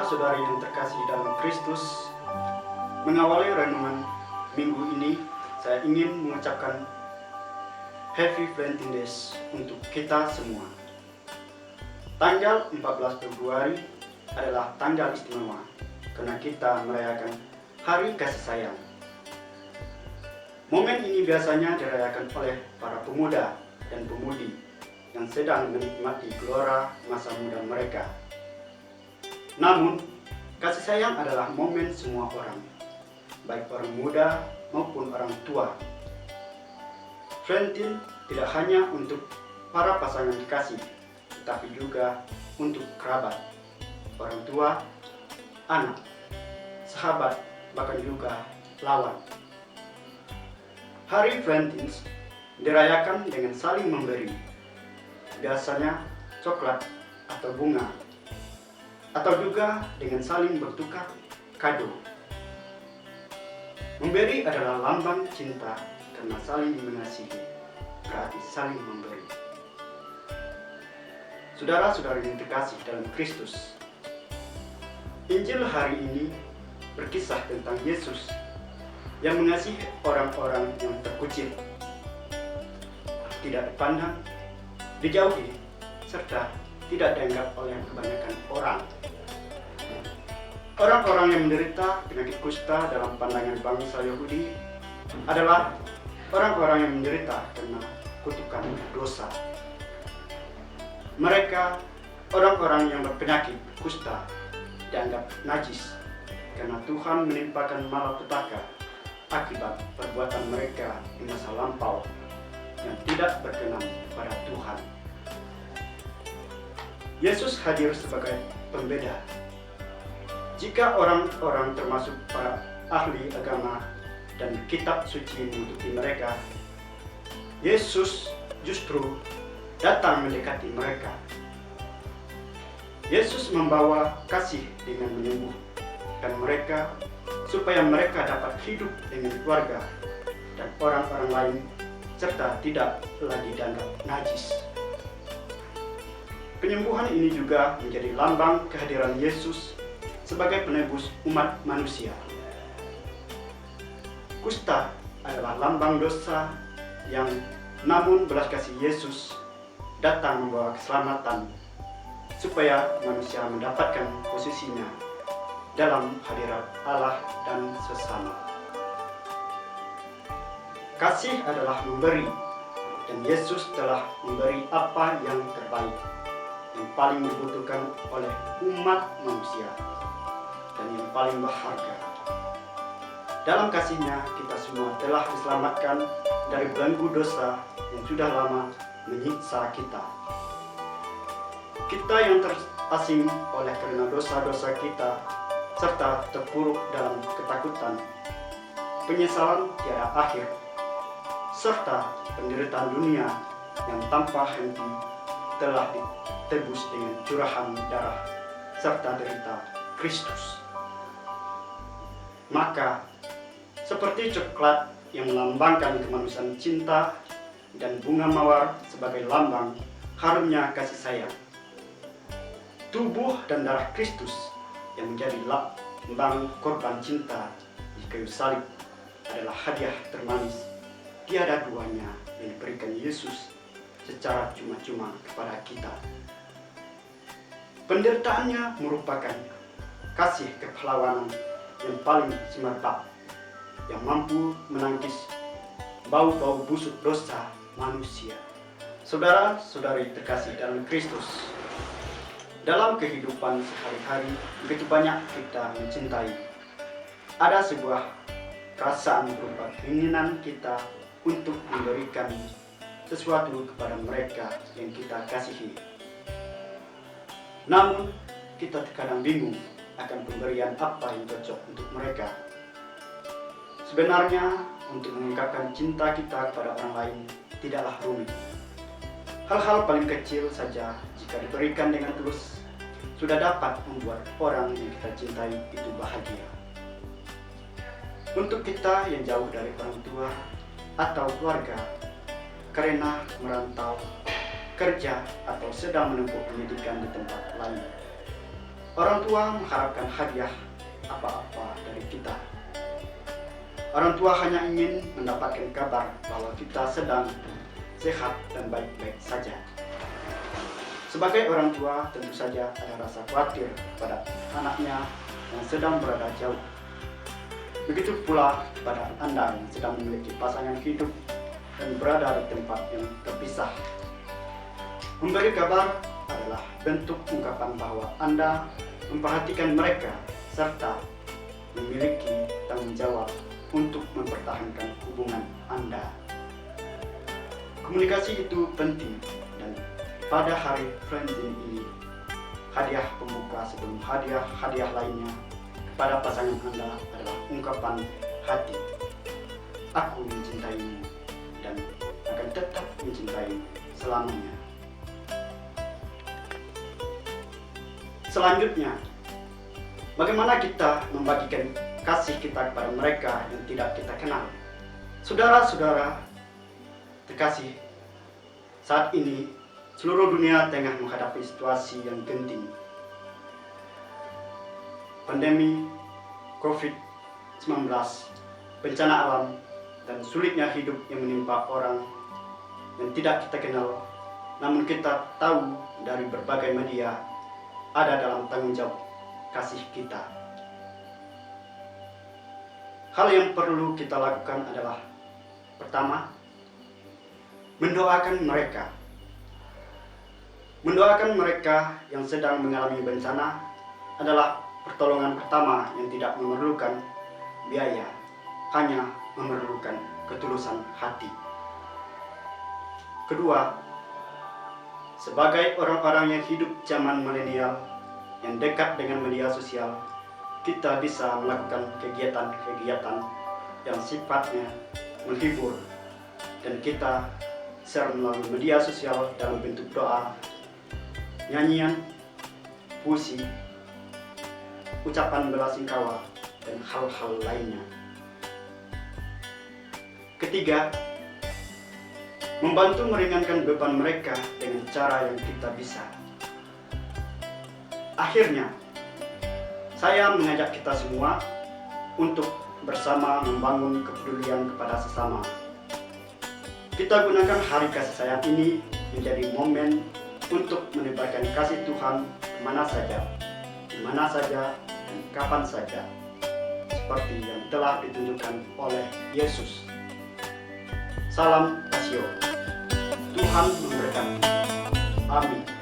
Saudara-saudari yang terkasih dalam Kristus, mengawali renungan minggu ini, saya ingin mengucapkan Happy Valentine's Day untuk kita semua. Tanggal 14 Februari adalah tanggal istimewa karena kita merayakan Hari Kasih Sayang. Momen ini biasanya dirayakan oleh para pemuda dan pemudi yang sedang menikmati gelora masa muda mereka. Namun, kasih sayang adalah momen semua orang, baik orang muda maupun orang tua. Valentine tidak hanya untuk para pasangan kekasih, tetapi juga untuk kerabat, orang tua, anak, sahabat, bahkan juga lawan. Hari Valentine dirayakan dengan saling memberi, biasanya coklat atau bunga, atau juga dengan saling bertukar kado. Memberi adalah lambang cinta karena saling mengasihi, berarti saling memberi. Saudara-saudari yang terkasih dalam Kristus, Injil hari ini berkisah tentang Yesus yang mengasihi orang-orang yang terkucil, tidak dipandang, dijauhi, serta tidak dianggap oleh kebanyakan orang. Orang-orang yang menderita penyakit kusta dalam pandangan bangsa Yahudi adalah orang-orang yang menderita karena kutukan dosa. Mereka, orang-orang yang berpenyakit kusta, dianggap najis karena Tuhan menimpakan malapetaka akibat perbuatan mereka di masa lampau yang tidak berkenan pada Tuhan. Yesus hadir sebagai pembeda. Jika orang-orang termasuk para ahli agama dan kitab suci menutupi mereka, Yesus justru datang mendekati mereka. Yesus membawa kasih dengan menyembuhkan mereka supaya mereka dapat hidup dengan keluarga dan orang-orang lain serta tidak lagi dianggap najis. Penyembuhan ini juga menjadi lambang kehadiran Yesus sebagai penebus umat manusia. Kusta adalah lambang dosa yang namun belas kasih Yesus datang membawa keselamatan supaya manusia mendapatkan posisinya dalam hadirat Allah dan sesama. Kasih adalah memberi, dan Yesus telah memberi apa yang terbaik, yang paling dibutuhkan oleh umat manusia, dan yang paling berharga. Dalam kasih-Nya kita semua telah diselamatkan dari belenggu dosa yang sudah lama menyiksa kita. Kita yang terasing oleh karena dosa-dosa kita, serta terpuruk dalam ketakutan, penyesalan tiada akhir, serta penderitaan dunia yang tanpa henti telah ditebus dengan curahan darah serta derita Kristus. Maka, seperti coklat yang melambangkan kemanusiaan cinta dan bunga mawar sebagai lambang harumnya kasih sayang, tubuh dan darah Kristus yang menjadi lambang korban cinta di kayu salib adalah hadiah termanis tiada duanya yang diberikan Yesus secara cuma-cuma kepada kita. Penderitaannya merupakan kasih kepahlawanan yang paling semerbak, yang mampu menangkis bau-bau busuk dosa manusia. Saudara-saudari terkasih dalam Kristus, dalam kehidupan sehari-hari begitu banyak kita mencintai. Ada sebuah perasaan berupa keinginan kita untuk memberikan sesuatu kepada mereka yang kita kasihi. Namun, kita terkadang bingung akan pemberian apa yang cocok untuk mereka. Sebenarnya, untuk mengungkapkan cinta kita kepada orang lain tidaklah rumit. Hal-hal paling kecil saja jika diberikan dengan tulus sudah dapat membuat orang yang kita cintai itu bahagia. Untuk kita yang jauh dari orang tua atau keluarga, karena merantau, kerja, atau sedang menempuh pendidikan di tempat lain, Orang tua mengharapkan hadiah apa-apa dari kita. Orang tua hanya ingin mendapatkan kabar bahwa kita sedang sehat dan baik-baik saja. Sebagai orang tua, tentu saja ada rasa khawatir pada anaknya yang sedang berada jauh. Begitu pula pada Anda yang sedang memiliki pasangan hidup dan berada di tempat yang terpisah. Memberi kabar adalah bentuk ungkapan bahwa Anda memperhatikan mereka serta memiliki tanggung jawab untuk mempertahankan hubungan Anda. Komunikasi itu penting, dan pada hari Valentine ini, hadiah pembuka sebelum hadiah-hadiah lainnya kepada pasangan Anda adalah ungkapan hati. Aku mencintaimu dan akan tetap mencintaimu selamanya. Selanjutnya, bagaimana kita membagikan kasih kita kepada mereka yang tidak kita kenal? Saudara-saudara terkasih, saat ini seluruh dunia tengah menghadapi situasi yang genting. Pandemi COVID-19, bencana alam, dan sulitnya hidup yang menimpa orang yang tidak kita kenal, namun kita tahu dari berbagai media ada dalam tanggung jawab kasih kita. Hal yang perlu kita lakukan adalah, pertama, mendoakan mereka. Mendoakan mereka yang sedang mengalami bencana adalah pertolongan pertama yang tidak memerlukan biaya, hanya memerlukan ketulusan hati. Kedua, sebagai orang-orang yang hidup zaman milenial yang dekat dengan media sosial, kita bisa melakukan kegiatan-kegiatan yang sifatnya menghibur, dan kita share melalui media sosial dalam bentuk doa, nyanyian, puisi, ucapan belasungkawa, dan hal-hal lainnya. Ketiga, membantu meringankan beban mereka dengan cara yang kita bisa. Akhirnya, saya mengajak kita semua untuk bersama membangun kepedulian kepada sesama. Kita gunakan hari kasih sayang ini menjadi momen untuk menebarkan kasih Tuhan kemana saja, di mana saja, dan kapan saja, seperti yang telah ditunjukkan oleh Yesus. Salam Kasih. Tuhan memberkati. Amin.